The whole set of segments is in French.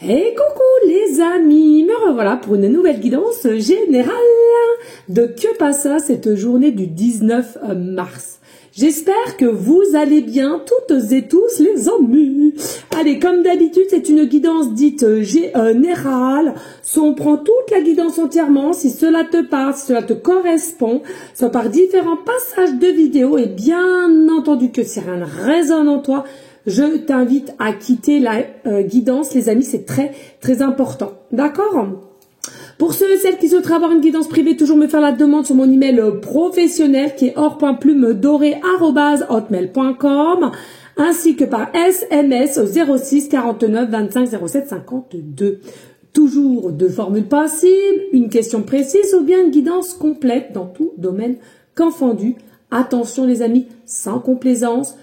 Et coucou les amis, me revoilà pour une nouvelle guidance générale de Que passa cette journée du 19 mars. J'espère que vous allez bien toutes et tous les amis. Allez, comme d'habitude, c'est une guidance dite générale. Si on prend toute la guidance entièrement, si cela te parle, si cela te correspond, soit par différents passages de vidéos et bien entendu que si rien ne résonne en toi, je t'invite à quitter la guidance, les amis, c'est très, très important. D'accord? Pour ceux et celles qui souhaiteraient avoir une guidance privée, toujours me faire la demande sur mon email professionnel qui est or.plume-doré@hotmail.com ainsi que par SMS au 06 49 25 07 52. Toujours deux formules possibles, une question précise ou bien une guidance complète dans tout domaine confondu. Attention les amis, sans complaisance.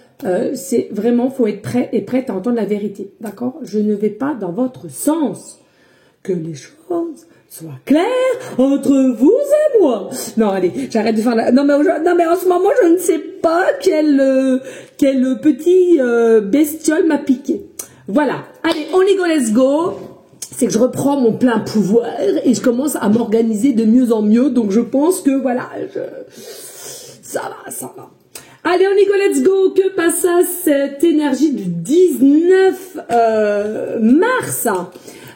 C'est vraiment, faut être prêt et prête à entendre la vérité, d'accord? Je ne vais pas dans votre sens. Que les choses soient claires entre vous et moi. Non, allez, j'arrête de faire la... Non, mais en ce moment, je ne sais pas quel petit bestiole m'a piqué. Voilà. Allez, on y go, let's go. C'est que je reprends mon plein pouvoir et je commence à m'organiser de mieux en mieux. Donc, je pense que, voilà, ça va. Allez, on y go, let's go. Que passa cette énergie du 19 mars?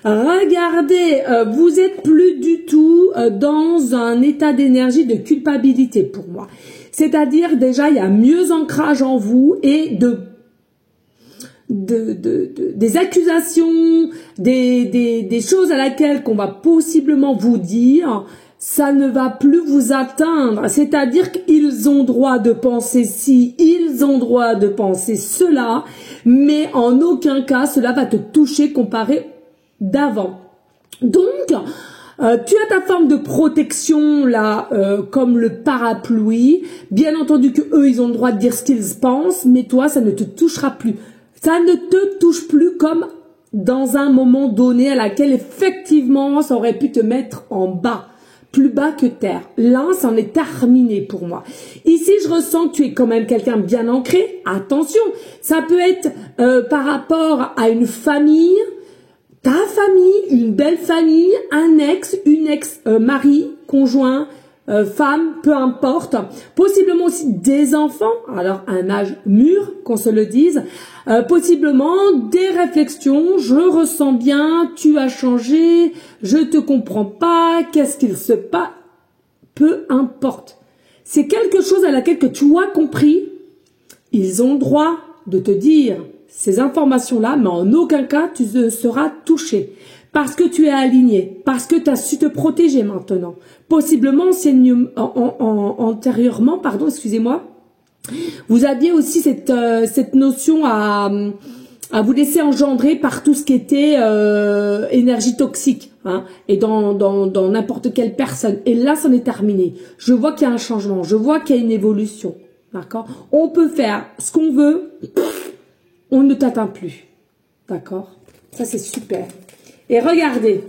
Regardez, vous êtes plus du tout dans un état d'énergie de culpabilité pour moi. C'est-à-dire, déjà, il y a mieux ancrage en vous et des accusations, des choses à laquelle qu'on va possiblement vous dire, ça ne va plus vous atteindre. C'est-à-dire qu'ils ont droit de penser ci, ils ont droit de penser cela, mais en aucun cas cela va te toucher comparé d'avant. Donc, tu as ta forme de protection là, comme le parapluie. Bien entendu que eux, ils ont le droit de dire ce qu'ils pensent, mais toi, ça ne te touchera plus. Ça ne te touche plus comme dans un moment donné à laquelle effectivement, ça aurait pu te mettre en bas. Plus bas que terre. Là, c'en est terminé pour moi. Ici, je ressens que tu es quand même quelqu'un bien ancré. Attention, ça peut être par rapport à une famille, ta famille, une belle famille, un ex, une ex-mari, conjoint, femme, peu importe. Possiblement aussi des enfants, alors un âge mûr, qu'on se le dise. Possiblement des réflexions, je ressens bien, tu as changé, je te comprends pas, qu'est-ce qu'il se passe, peu importe. C'est quelque chose à laquelle que tu as compris, ils ont le droit de te dire ces informations-là, mais en aucun cas tu ne seras touché. Parce que tu es aligné, parce que tu as su te protéger maintenant. Possiblement, antérieurement, pardon, excusez-moi, vous aviez aussi cette notion à vous laisser engendrer par tout ce qui était énergie toxique, hein, et dans n'importe quelle personne. Et là, c'en est terminé. Je vois qu'il y a un changement, je vois qu'il y a une évolution, d'accord? On peut faire ce qu'on veut, on ne t'atteint plus, d'accord? Ça, c'est super. Et regardez,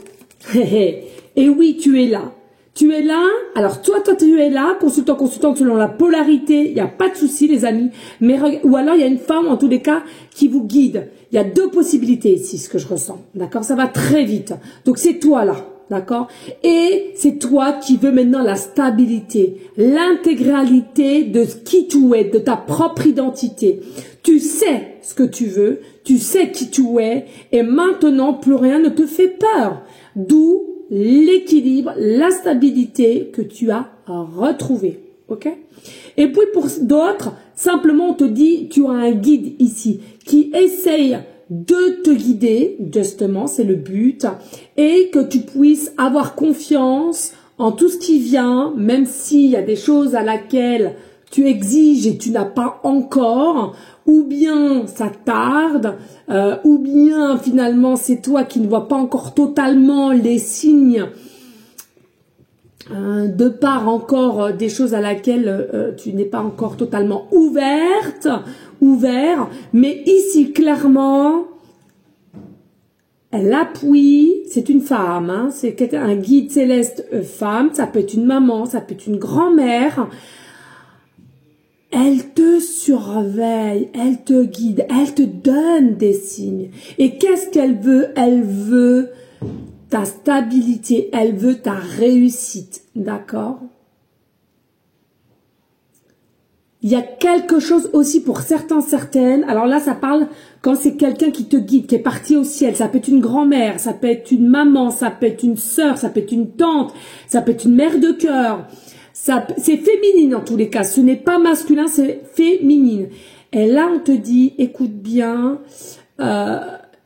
et oui, tu es là. Tu es là, alors toi tu es là, consultant, selon la polarité, il n'y a pas de souci les amis, mais ou alors il y a une femme en tous les cas qui vous guide. Il y a deux possibilités ici, ce que je ressens, d'accord? Ça va très vite, donc c'est toi là, d'accord? Et c'est toi qui veux maintenant la stabilité, l'intégralité de qui tu es, de ta propre identité. Tu sais ce que tu veux, tu sais qui tu es, et maintenant plus rien ne te fait peur, d'où l'équilibre, la stabilité que tu as retrouvé, ok? Et puis pour d'autres, simplement on te dit, tu as un guide ici qui essaye de te guider, justement, c'est le but, et que tu puisses avoir confiance en tout ce qui vient, même s'il y a des choses à laquelle tu exiges et tu n'as pas encore, ou bien ça tarde, ou bien finalement c'est toi qui ne vois pas encore totalement les signes de part encore des choses à laquelle tu n'es pas encore totalement ouvert, mais ici clairement elle appuie, c'est une femme, hein, c'est un guide céleste femme, ça peut être une maman, ça peut être une grand-mère. Elle te te surveille, elle te guide, elle te donne des signes. Et qu'est-ce qu'elle veut? Elle veut ta stabilité, elle veut ta réussite, d'accord? Il y a quelque chose aussi pour certains, certaines. Alors là, ça parle quand c'est quelqu'un qui te guide, qui est parti au ciel. Ça peut être une grand-mère, ça peut être une maman, ça peut être une sœur, ça peut être une tante, ça peut être une mère de cœur. C'est féminine en tous les cas. Ce n'est pas masculin, c'est féminine. Et là, on te dit, écoute bien,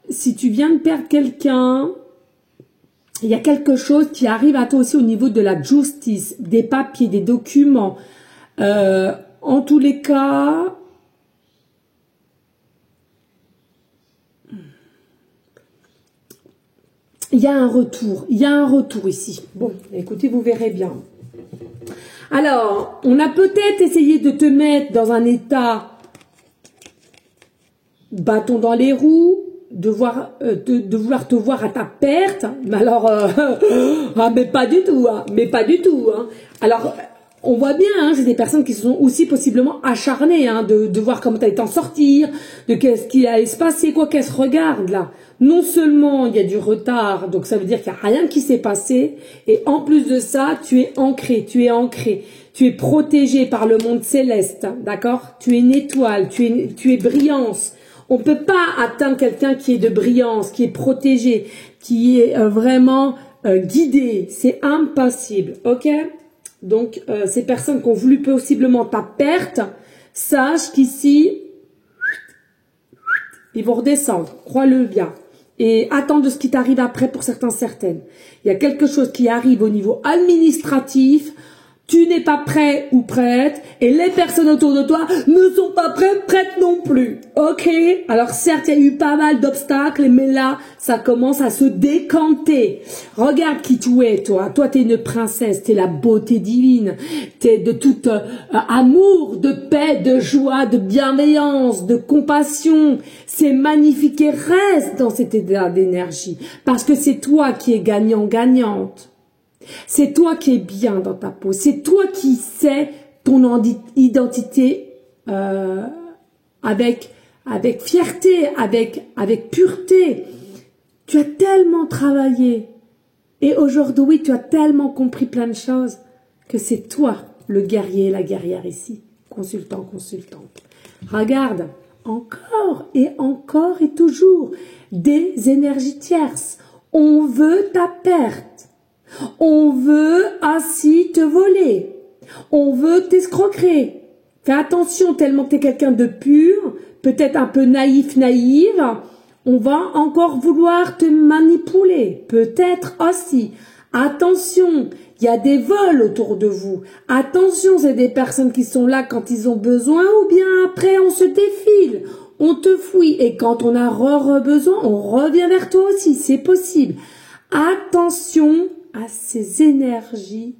si tu viens de perdre quelqu'un, il y a quelque chose qui arrive à toi aussi au niveau de la justice, des papiers, des documents. En tous les cas, il y a un retour ici. Bon, écoutez, vous verrez bien. Alors, on a peut-être essayé de te mettre dans un état bâton dans les roues, de vouloir te voir à ta perte, mais alors, mais pas du tout, hein, hein. Alors, on voit bien, hein, c'est des personnes qui se sont aussi possiblement acharnées, hein, de voir comment tu allais t'en sortir, de qu'est-ce qui allait se passer, quoi qu'elle se regarde là. Non seulement il y a du retard, donc ça veut dire qu'il n'y a rien qui s'est passé, et en plus de ça, tu es ancré, tu es protégé par le monde céleste, d'accord? Tu es une étoile, tu es brillance. On peut pas atteindre quelqu'un qui est de brillance, qui est protégé, qui est vraiment guidé. C'est impossible, ok? Donc, ces personnes qui ont voulu possiblement ta perte, sache qu'ici, ils vont redescendre, crois-le bien. Et attends de ce qui t'arrive après pour certains, certaines. Il y a quelque chose qui arrive au niveau administratif, tu n'es pas prêt ou prête, et les personnes autour de toi ne sont pas prêtes non plus. Ok? Alors certes, il y a eu pas mal d'obstacles, mais là, ça commence à se décanter. Regarde qui tu es, toi. Toi, t'es une princesse, t'es la beauté divine, t'es de tout amour, de paix, de joie, de bienveillance, de compassion. C'est magnifique et reste dans cet état d'énergie, parce que c'est toi qui es gagnant-gagnante. C'est toi qui es bien dans ta peau. C'est toi qui sais ton identité avec fierté, avec pureté. Tu as tellement travaillé. Et aujourd'hui, tu as tellement compris plein de choses que c'est toi le guerrier et la guerrière ici. Consultant, consultante. Regarde, encore et toujours des énergies tierces. On veut ta perte. On veut ainsi te voler. On veut t'escroquer. Fais attention, tellement que tu es quelqu'un de pur, peut-être un peu naïve. On va encore vouloir te manipuler. Peut-être aussi. Attention, il y a des vols autour de vous. Attention, c'est des personnes qui sont là quand ils ont besoin ou bien après on se défile. On te fouille et quand on a besoin, on revient vers toi aussi. C'est possible. Attention à ces énergies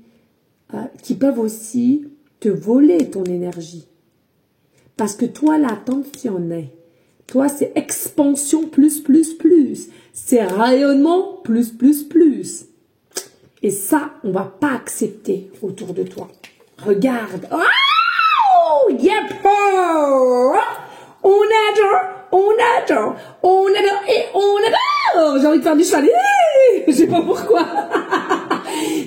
qui peuvent aussi te voler ton énergie. Parce que toi, là, t'enchaînes. Toi, c'est expansion plus. C'est rayonnement plus. Et ça, on va pas accepter autour de toi. Regarde. Oh, yep. On adore. J'ai envie de faire du cheval. Je sais pas pourquoi.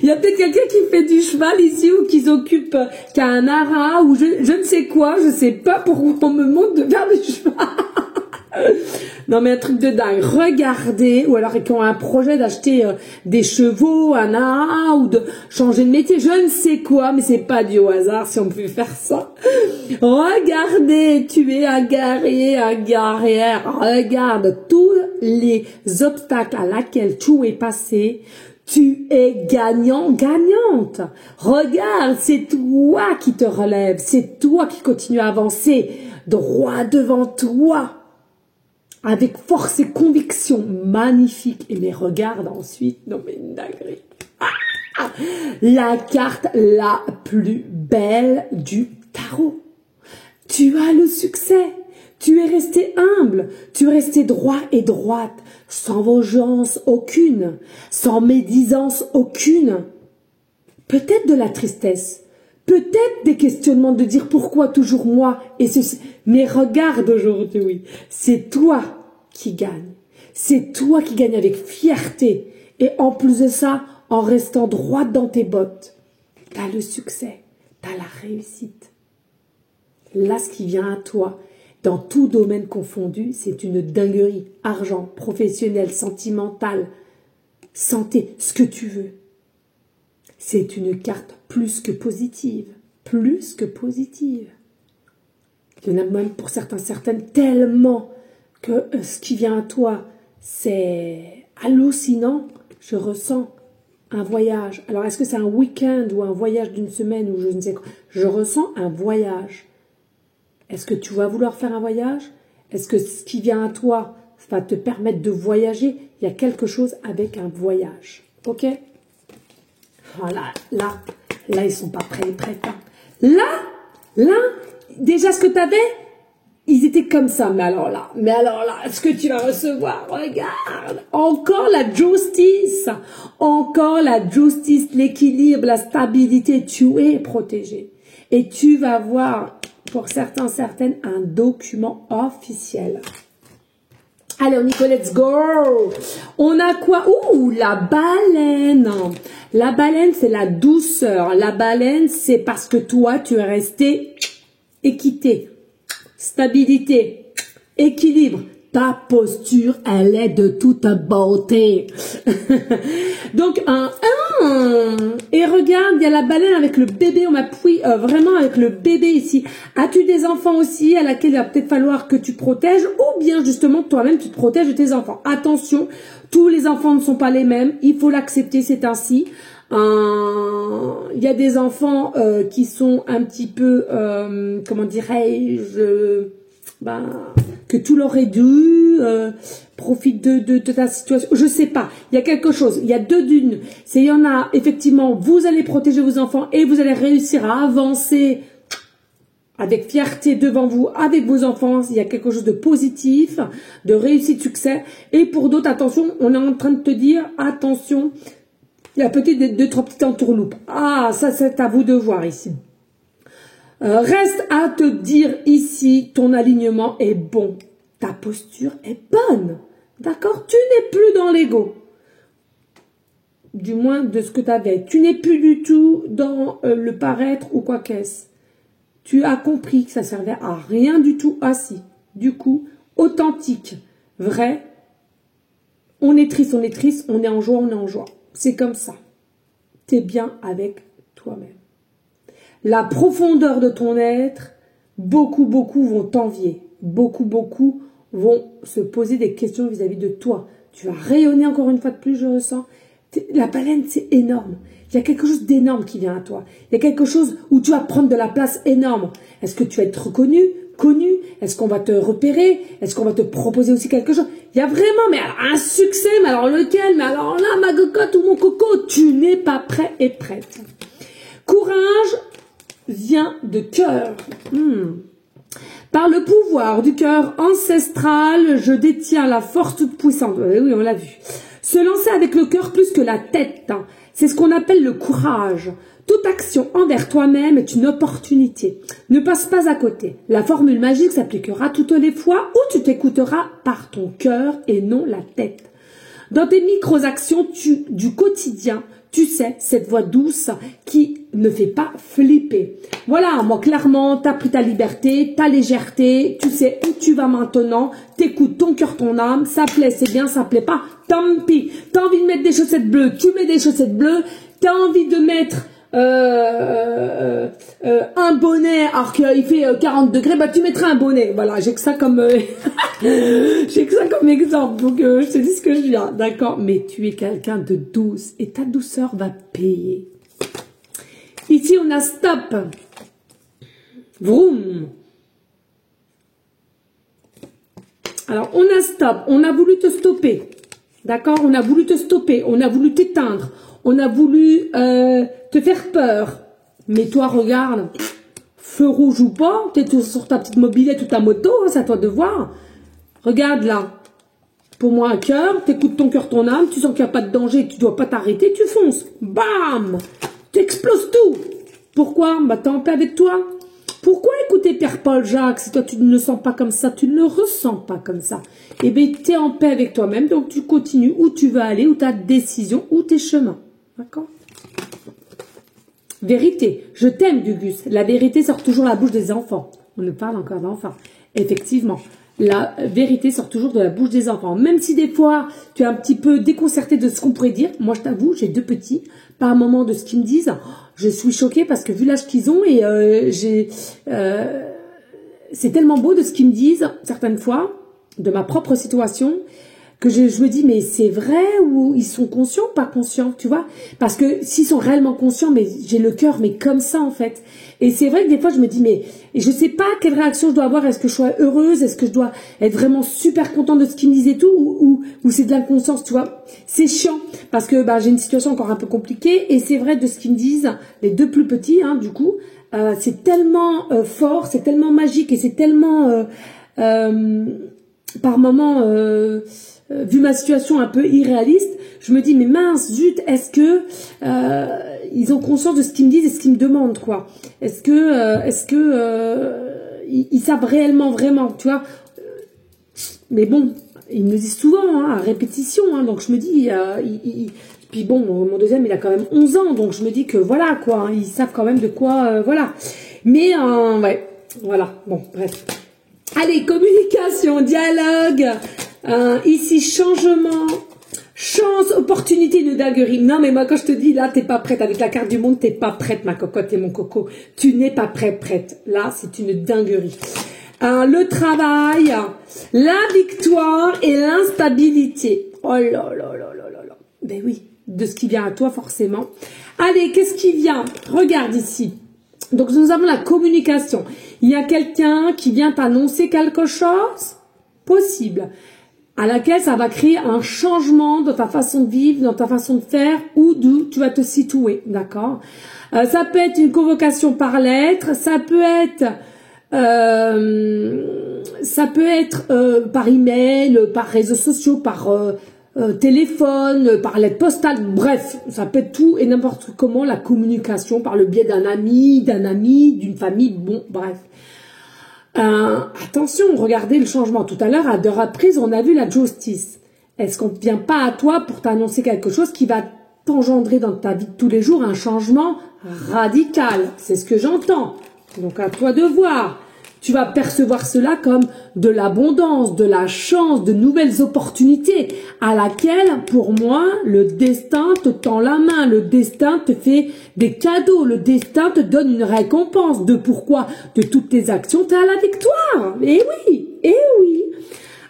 Il y a peut-être quelqu'un qui fait du cheval ici ou qui s'occupe, qui a un ara ou je ne sais quoi. Je sais pas pourquoi on me montre de faire du cheval. Non mais un truc de dingue. Regardez, ou alors qui ont un projet d'acheter des chevaux, un ara ou de changer de métier, je ne sais quoi, mais c'est pas du au hasard si on peut faire ça. Regardez, tu es un guerrier, un guerrière. Regarde tous les obstacles à laquelle tu es passé. Tu es gagnante. Regarde, c'est toi qui te relève, c'est toi qui continue à avancer droit devant toi. Avec force et conviction, magnifique. Et mais regarde ensuite, non mais une dinguerie. La carte la plus belle du tarot. Tu as le succès. Tu es resté humble. Tu es resté droit et droite, sans vengeance aucune, sans médisance aucune. Peut-être de la tristesse. peut-être des questionnements de dire pourquoi toujours moi et ceci. Mais regarde aujourd'hui, c'est toi qui gagne. C'est toi qui gagne avec fierté. Et en plus de ça, en restant droite dans tes bottes, tu as le succès, tu as la réussite. Là, ce qui vient à toi, dans tout domaine confondu, c'est une dinguerie. Argent, professionnel, sentimental, santé, ce que tu veux. C'est une carte plus que positive. Plus que positive. Il y en a même pour certaines tellement que ce qui vient à toi, c'est hallucinant. Je ressens un voyage. Alors, est-ce que c'est un week-end ou un voyage d'une semaine ou je ne sais quoi? Je ressens un voyage. Est-ce que tu vas vouloir faire un voyage? Est-ce que ce qui vient à toi va te permettre de voyager? Il y a quelque chose avec un voyage. Ok? Voilà, là, ils sont pas prêts et prêtes. Hein. Là, déjà ce que tu avais, ils étaient comme ça. Mais alors là, ce que tu vas recevoir, regarde, encore la justice, l'équilibre, la stabilité, tu es protégé. Et tu vas voir, pour certaines, un document officiel. Allez, on y go, let's go. On a quoi? Ouh, la baleine. La baleine, c'est la douceur. La baleine, c'est parce que toi, tu es resté équité, stabilité, équilibre. Ta posture, elle est de toute beauté. Donc, et regarde, il y a la baleine avec le bébé. On m'appuie vraiment avec le bébé ici. As-tu des enfants aussi à laquelle il va peut-être falloir que tu protèges ou bien justement toi-même tu te protèges de tes enfants? Attention, tous les enfants ne sont pas les mêmes. Il faut l'accepter, c'est ainsi. Il y a des enfants qui sont un petit peu, comment dirais-je, que tout leur est dû, profite de ta situation, je sais pas, il y a quelque chose, il y a deux d'une, il y en a, effectivement, vous allez protéger vos enfants et vous allez réussir à avancer avec fierté devant vous, avec vos enfants, il y a quelque chose de positif, de réussite, succès, et pour d'autres, attention, on est en train de te dire, attention, il y a peut-être deux, trois petites entourloupes, ça c'est à vous de voir ici. Reste à te dire ici, ton alignement est bon. Ta posture est bonne. D'accord? Tu n'es plus dans l'ego. Du moins de ce que tu avais. Tu n'es plus du tout dans le paraître ou quoi qu'est-ce. Tu as compris que ça servait à rien du tout assis. Du coup, authentique, vrai. On est triste, on est en joie, on est en joie. C'est comme ça. Tu es bien avec toi-même. La profondeur de ton être, beaucoup vont t'envier. Beaucoup vont se poser des questions vis-à-vis de toi. Tu vas rayonner encore une fois de plus, je ressens. La baleine, c'est énorme. Il y a quelque chose d'énorme qui vient à toi. Il y a quelque chose où tu vas prendre de la place énorme. Est-ce que tu vas être reconnu, connu? Est-ce qu'on va te repérer? Est-ce qu'on va te proposer aussi quelque chose? Il y a vraiment, mais alors, un succès, mais alors lequel? Mais alors là, ma cocotte ou mon coco, tu n'es pas prêt et prête. Courage vient de cœur. Par le pouvoir du cœur ancestral, je détiens la force toute puissante. Oui, on l'a vu. Se lancer avec le cœur plus que la tête, c'est ce qu'on appelle le courage. Toute action envers toi-même est une opportunité. Ne passe pas à côté. La formule magique s'appliquera toutes les fois où tu t'écouteras par ton cœur et non la tête. Dans tes micro-actions du quotidien, tu sais, cette voix douce qui ne fait pas flipper. Voilà, moi, clairement, t'as pris ta liberté, ta légèreté, tu sais où tu vas maintenant, t'écoutes ton cœur, ton âme, ça plaît, c'est bien, ça plaît pas, tant pis. T'as envie de mettre des chaussettes bleues, tu mets des chaussettes bleues, t'as envie de mettre un bonnet alors qu'il fait 40 degrés, tu mettras un bonnet. Voilà, j'ai que ça comme j'ai que ça comme exemple, donc je te dis ce que je viens, d'accord? Mais tu es quelqu'un de douce et ta douceur va payer. Ici on a stop, vroom. Alors on a stop, on a voulu te stopper, d'accord? On a voulu te stopper, on a voulu t'éteindre, on a voulu te faire peur. Mais toi, regarde, feu rouge ou pas, tu es sur ta petite mobilette ou ta moto, c'est à toi de voir. Regarde là, pour moi un cœur, t'écoutes ton cœur, ton âme, tu sens qu'il n'y a pas de danger, tu ne dois pas t'arrêter, tu fonces. Bam! Tu exploses tout. Pourquoi? Bah, t'es en paix avec toi. Pourquoi écouter Pierre-Paul Jacques si toi tu ne le sens pas comme ça, tu ne le ressens pas comme ça? Eh bien, tu es en paix avec toi-même, donc tu continues où tu veux aller, où ta décision, où tes chemins. D'accord? Vérité. Je t'aime, Gugus. La vérité sort toujours de la bouche des enfants. On nous parle encore d'enfants. Effectivement. La vérité sort toujours de la bouche des enfants. Même si des fois, tu es un petit peu déconcerté de ce qu'on pourrait dire. Moi, je t'avoue, j'ai 2 petits. Par moment de ce qu'ils me disent, je suis choquée parce que vu l'âge qu'ils ont et c'est tellement beau de ce qu'ils me disent, certaines fois, de ma propre situation, que je me dis, mais c'est vrai ou ils sont conscients ou pas conscients, tu vois? Parce que s'ils sont réellement conscients, mais j'ai le cœur, mais comme ça, en fait. Et c'est vrai que des fois, je me dis, mais je sais pas quelle réaction je dois avoir. Est-ce que je sois heureuse? Est-ce que je dois être vraiment super contente de ce qu'ils me disent et tout? Ou c'est de l'inconscience, tu vois? C'est chiant. Parce que, bah, j'ai une situation encore un peu compliquée. Et c'est vrai de ce qu'ils me disent, les 2 plus petits, hein, du coup, c'est tellement fort, c'est tellement magique et c'est tellement, par moments, vu ma situation un peu irréaliste, je me dis mais mince, zut, est-ce que ils ont conscience de ce qu'ils me disent et ce qu'ils me demandent, quoi? Est-ce que ils savent réellement, vraiment, tu vois? Mais bon, ils me le disent souvent, hein, à répétition, hein, donc je me dis, puis bon, mon deuxième, il a quand même 11 ans, donc je me dis que voilà, quoi, hein, ils savent quand même de quoi, voilà. Mais ouais, voilà, bon, bref. Allez, communication, dialogue. Ici, changement, chance, opportunité, une dinguerie. Non, mais moi, quand je te dis, là, t'es pas prête. Avec la carte du monde, t'es pas prête, ma cocotte et mon coco. Tu n'es pas prête. Là, c'est une dinguerie. Le travail, la victoire et l'instabilité. Oh là là là là là là. Ben oui, de ce qui vient à toi, forcément. Allez, qu'est-ce qui vient? Regarde ici. Donc, nous avons la communication. Il y a quelqu'un qui vient t'annoncer quelque chose possible, à laquelle ça va créer un changement dans ta façon de vivre, dans ta façon de faire, ou d'où tu vas te situer, d'accord? Ça peut être une convocation par lettre, ça peut être par email, par réseaux sociaux, par téléphone, par lettre postale, bref, ça peut être tout et n'importe comment, la communication par le biais d'un ami, d'une famille, bon, bref. Attention, regardez le changement. Tout à l'heure, à 2 reprises, on a vu la justice. Est-ce qu'on ne vient pas à toi pour t'annoncer quelque chose qui va t'engendrer dans ta vie de tous les jours un changement radical? C'est ce que j'entends. Donc à toi de voir. Tu vas percevoir cela comme de l'abondance, de la chance, de nouvelles opportunités à laquelle, pour moi, le destin te tend la main, le destin te fait des cadeaux, le destin te donne une récompense de pourquoi? De toutes tes actions, tu es à la victoire. Eh oui, eh oui.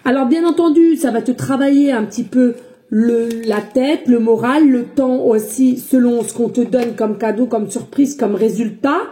Alors bien entendu, ça va te travailler un petit peu la tête, le moral, le temps aussi, selon ce qu'on te donne comme cadeau, comme surprise, comme résultat.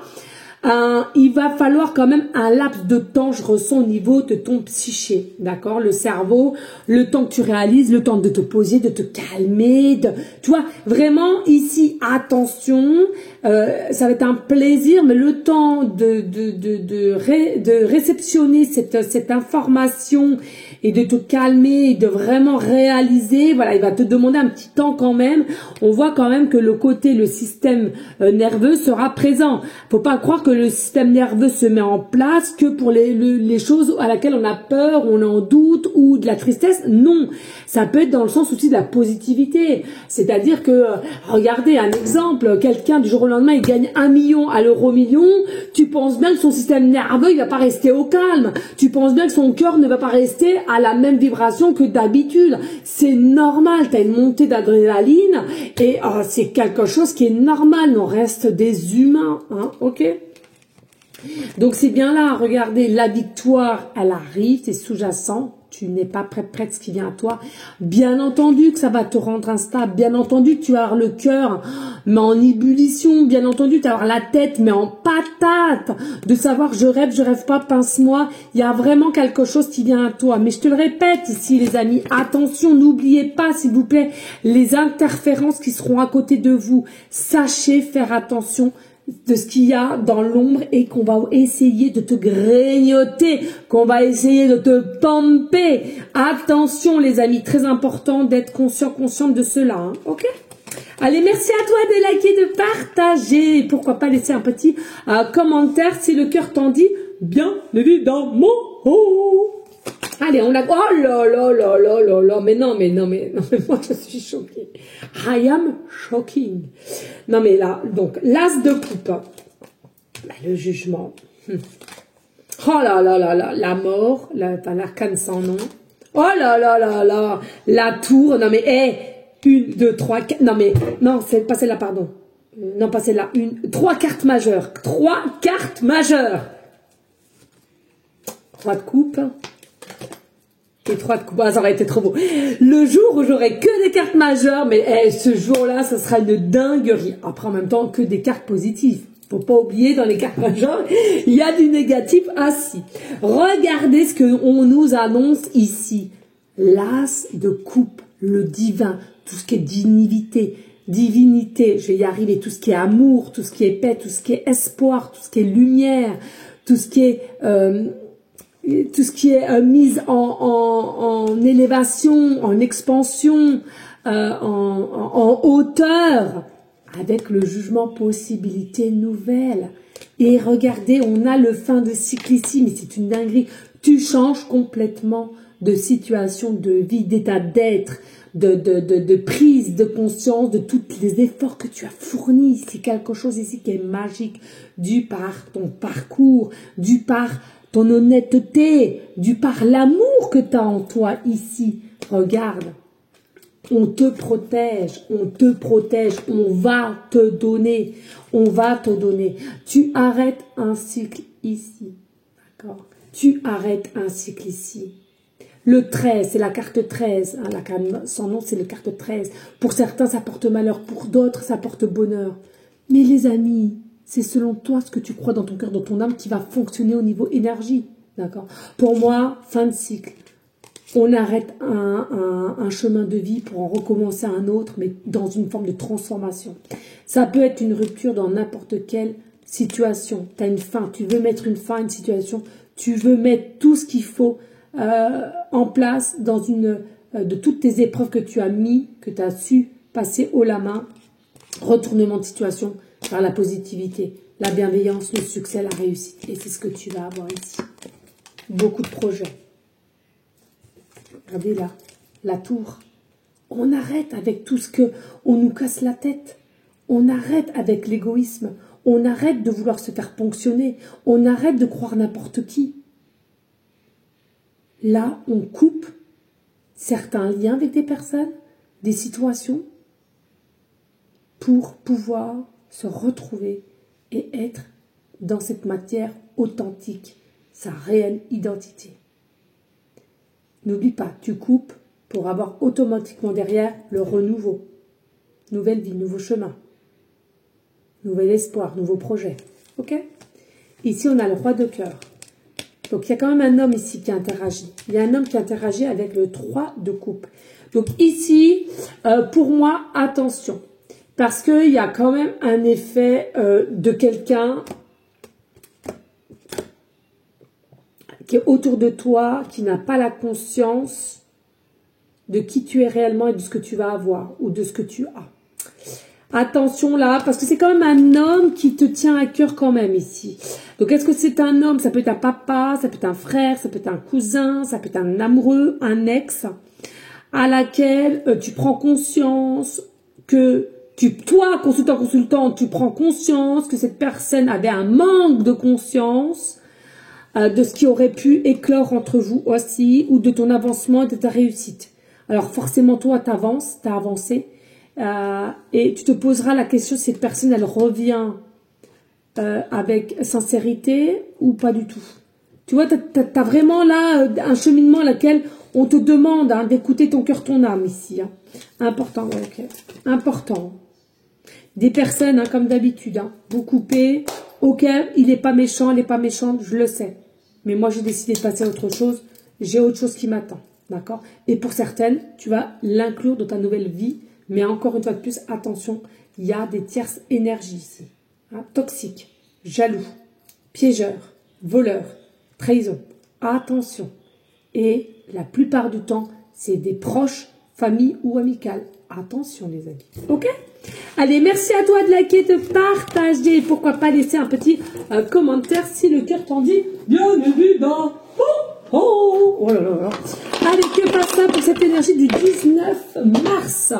Il va falloir quand même un laps de temps, je ressens au niveau de ton psyché, d'accord? Le cerveau, le temps que tu réalises, le temps de te poser, de te calmer, tu vois, vraiment ici, attention, ça va être un plaisir, mais le temps de réceptionner cette information et de te calmer et de vraiment réaliser, voilà, il va te demander un petit temps quand même. On voit quand même que le système nerveux sera présent. Faut pas croire que le système nerveux se met en place que pour les choses à laquelle on a peur, on est en doute ou de la tristesse. Non, ça peut être dans le sens aussi de la positivité. C'est-à-dire que, regardez un exemple, quelqu'un du jour au lendemain, il gagne 1 million à l'euro-million, tu penses bien que son système nerveux, il va pas rester au calme. Tu penses bien que son cœur ne va pas rester à la même vibration que d'habitude. C'est normal, tu as une montée d'adrénaline et c'est quelque chose qui est normal. On reste des humains, hein, ok? Donc c'est bien là, regardez, la victoire, elle arrive, c'est sous-jacent, tu n'es pas prête, ce qui vient à toi. Bien entendu que ça va te rendre instable, bien entendu que tu vas avoir le cœur, mais en ébullition, bien entendu tu vas avoir la tête, mais en patate, de savoir je rêve pas, pince-moi, il y a vraiment quelque chose qui vient à toi. Mais je te le répète ici les amis, attention, n'oubliez pas s'il vous plaît, les interférences qui seront à côté de vous, sachez faire attention de ce qu'il y a dans l'ombre et qu'on va essayer de te grignoter, qu'on va essayer de te pomper. Attention les amis, très important d'être consciente de cela, hein, ok? Allez, merci à toi de liker, de partager. Pourquoi pas laisser un petit commentaire si le cœur t'en dit, bien évidemment. Allez, on a... Oh là là là là là là. Mais non, mais moi je suis choquée. I am shocking. Non mais là, donc, l'as de coupe. Bah, le jugement. Oh là là là là. La mort, l'arcane sans nom. Oh là là là là. La tour. Non mais, hé. 1, 2, 3, 4. Non mais, non, c'est pas celle-là, pardon. Non, pas celle-là. 3 cartes majeures. 3 cartes majeures. 3 de coupe. Et 3 de coupe. Ah, ça aurait été trop beau. Le jour où j'aurai que des cartes majeures, mais ce jour-là, ça sera une dinguerie. Après, en même temps, que des cartes positives. Faut pas oublier, dans les cartes majeures, il y a du négatif assis. Regardez ce qu'on nous annonce ici. L'as de coupe, le divin, tout ce qui est divinité, je vais y arriver, tout ce qui est amour, tout ce qui est paix, tout ce qui est espoir, tout ce qui est lumière, tout ce qui est mise en élévation, en expansion, en hauteur, avec le jugement possibilité nouvelle. Et regardez, on a le fin de cycle ici, mais c'est une dinguerie. Tu changes complètement de situation, de vie, d'état d'être, de prise de conscience de tous les efforts que tu as fournis. C'est quelque chose ici qui est magique, dû par ton parcours, dû par ton honnêteté, dû par l'amour que tu as en toi ici. Regarde, on te protège, on va te donner, Tu arrêtes un cycle ici, d'accord? Tu arrêtes un cycle ici. Le 13, c'est la carte 13. Hein, son nom, c'est la carte 13. Pour certains, ça porte malheur. Pour d'autres, ça porte bonheur. Mais les amis, c'est selon toi ce que tu crois dans ton cœur, dans ton âme, qui va fonctionner au niveau énergie. D'accord? Pour moi, fin de cycle. On arrête un chemin de vie pour en recommencer un autre, mais dans une forme de transformation. Ça peut être une rupture dans n'importe quelle situation. Tu as une fin, tu veux mettre une fin à une situation, tu veux mettre tout ce qu'il faut en place dans de toutes tes épreuves que tu as mis, que tu as su passer haut la main, retournement de situation vers la positivité, la bienveillance, le succès, la réussite. Et c'est ce que tu vas avoir ici. Beaucoup de projets. Regardez là, la tour. On arrête avec tout ce que on nous casse la tête. On arrête avec l'égoïsme. On arrête de vouloir se faire ponctionner. On arrête de croire n'importe qui. Là, on coupe certains liens avec des personnes, des situations, pour pouvoir se retrouver et être dans cette matière authentique, sa réelle identité. N'oublie pas, tu coupes pour avoir automatiquement derrière le renouveau. Nouvelle vie, nouveau chemin, nouvel espoir, nouveau projet. Ok? Ici, on a le roi de cœur. Donc, il y a quand même un homme ici qui interagit. Il y a un homme qui interagit avec le 3 de coupe. Donc, ici, pour moi, attention. Parce qu'il y a quand même un effet de quelqu'un qui est autour de toi, qui n'a pas la conscience de qui tu es réellement et de ce que tu vas avoir ou de ce que tu as. Attention là, parce que c'est quand même un homme qui te tient à cœur quand même ici. Donc, est-ce que c'est un homme? Ça peut être un papa, ça peut être un frère, ça peut être un cousin, ça peut être un amoureux, un ex, à laquelle tu prends conscience que toi, consultant, tu prends conscience que cette personne avait un manque de conscience de ce qui aurait pu éclore entre vous aussi, ou de ton avancement et de ta réussite. Alors, forcément, toi, tu avances, tu as avancé, et tu te poseras la question si cette personne, elle revient avec sincérité ou pas du tout. Tu vois, tu as vraiment là un cheminement à laquelle on te demande d'écouter ton cœur, ton âme ici. Hein. Important, ok. Important. Des personnes, comme d'habitude, vous coupez, ok, il n'est pas méchant, elle n'est pas méchante, je le sais. Mais moi, j'ai décidé de passer à autre chose, j'ai autre chose qui m'attend, d'accord? Et pour certaines, tu vas l'inclure dans ta nouvelle vie, mais encore une fois de plus, attention, il y a des tierces énergies ici. Hein, toxiques, jaloux, piégeurs, voleurs, trahison. Attention. Et la plupart du temps, c'est des proches famille ou amicale. Attention les amis, ok? Allez, merci à toi de liker, de partager et pourquoi pas laisser un petit commentaire si le cœur t'en dit, bien évidemment. Oh là là là. Allez, que passe ça pour cette énergie du 19 mars?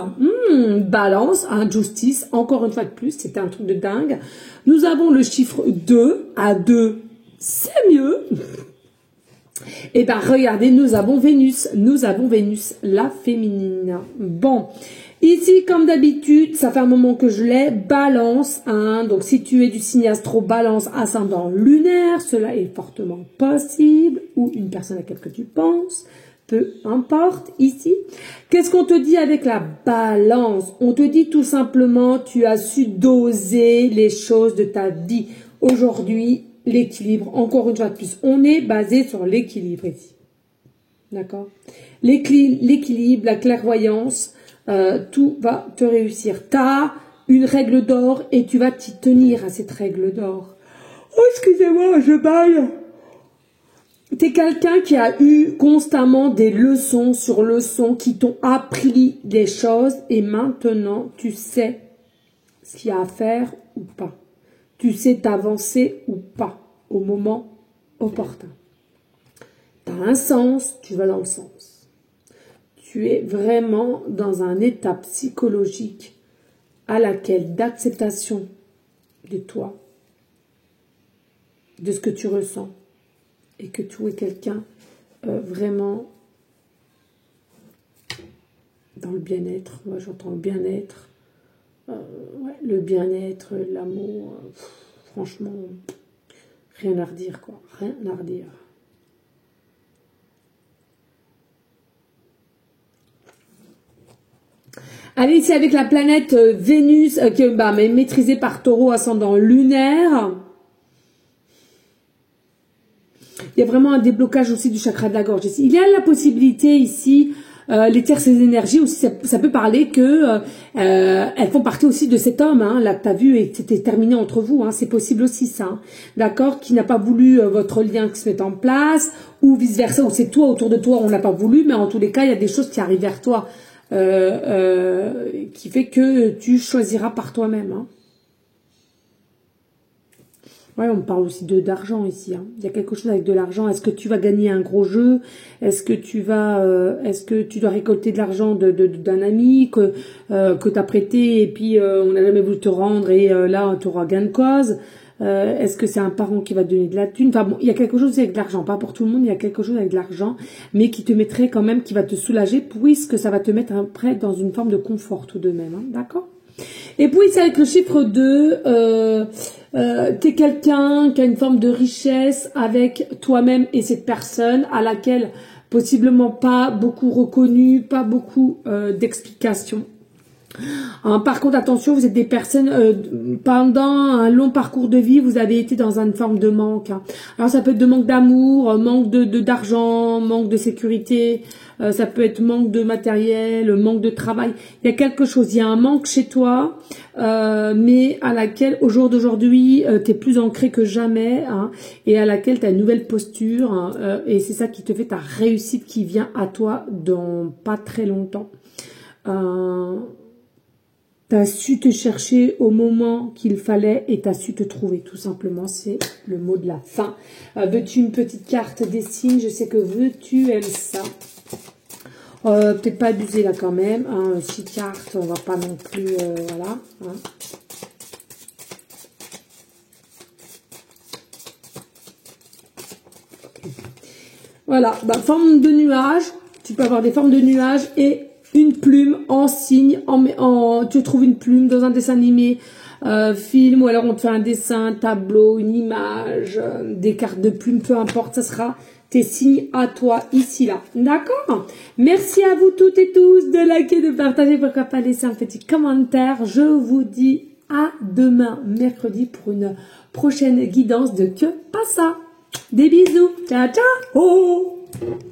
Balance, justice, encore une fois de plus, c'était un truc de dingue. Nous avons le chiffre 2, à 2, c'est mieux. Et ben regardez, nous avons Vénus, la féminine. Bon, ici comme d'habitude, ça fait un moment que je l'ai, balance, donc si tu es du signe astro, balance ascendant lunaire, cela est fortement possible, ou une personne à laquelle tu penses, peu importe, ici. Qu'est-ce qu'on te dit avec la balance? On te dit tout simplement, tu as su doser les choses de ta vie. Aujourd'hui, l'équilibre, encore une fois de plus, on est basé sur l'équilibre ici. D'accord? L'équilibre, la clairvoyance, tout va te réussir. Tu as une règle d'or et tu vas t'y tenir à cette règle d'or. Oh, excusez-moi, je baille. Tu es quelqu'un qui a eu constamment des leçons sur leçons qui t'ont appris des choses et maintenant tu sais ce qu'il y a à faire ou pas. Tu sais t'avancer ou pas au moment opportun. Tu as un sens, tu vas dans le sens. Tu es vraiment dans un état psychologique à laquelle d'acceptation de toi, de ce que tu ressens et que tu es quelqu'un vraiment dans le bien-être. Moi j'entends le bien-être. Ouais, le bien-être, l'amour, franchement, rien à redire, quoi. Rien à redire. Allez, ici avec la planète Vénus, qui est maîtrisée par Taureau, ascendant lunaire. Il y a vraiment un déblocage aussi du chakra de la gorge ici. Il y a la possibilité ici, les tierces énergies aussi, ça peut parler que elles font partie aussi de cet homme, là que tu as vu et que c'était terminé entre vous, c'est possible aussi ça, d'accord, qui n'a pas voulu votre lien qui se mette en place, ou vice versa, ou c'est toi autour de toi, on l'a pas voulu, mais en tous les cas, il y a des choses qui arrivent vers toi, qui fait que tu choisiras par toi-même, Ouais, on parle aussi d'argent ici. Il y a quelque chose avec de l'argent. Est-ce que tu vas gagner un gros jeu? Est-ce que tu dois récolter de l'argent d'un ami que t'as prêté et puis on n'a jamais voulu te rendre et là tu auras gain de cause? Est-ce que c'est un parent qui va te donner de la thune? Enfin bon, il y a quelque chose avec de l'argent, pas pour tout le monde, il y a quelque chose avec de l'argent, mais qui te mettrait quand même, qui va te soulager, puisque ça va te mettre après dans une forme de confort tout de même, d'accord? Et puis c'est avec le chiffre 2, t'es quelqu'un qui a une forme de richesse avec toi-même et cette personne à laquelle possiblement pas beaucoup reconnu, pas beaucoup d'explications. Par contre, attention, vous êtes des personnes, pendant un long parcours de vie, vous avez été dans une forme de manque. Alors ça peut être de manque d'amour, manque d'argent, manque de sécurité, ça peut être manque de matériel, manque de travail. Il y a quelque chose, il y a un manque chez toi, mais à laquelle, au jour d'aujourd'hui, tu es plus ancré que jamais, et à laquelle tu as une nouvelle posture, et c'est ça qui te fait ta réussite qui vient à toi dans pas très longtemps. T'as su te chercher au moment qu'il fallait et t'as su te trouver, tout simplement, c'est le mot de la fin. Veux-tu une petite carte des signes? Je sais que veux-tu aimes ça. Peut-être pas abuser là quand même. 6 cartes, on va pas non plus, voilà. Okay. Voilà, forme de nuage. Tu peux avoir des formes de nuages et une plume en signe, tu trouves une plume dans un dessin animé, film, ou alors on te fait un dessin, tableau, une image, des cartes de plume, peu importe, ça sera tes signes à toi ici, là. D'accord? Merci à vous toutes et tous de liker, de partager, pourquoi pas laisser un petit commentaire. Je vous dis à demain, mercredi, pour une prochaine guidance de Que Passa. Des bisous. Ciao, ciao.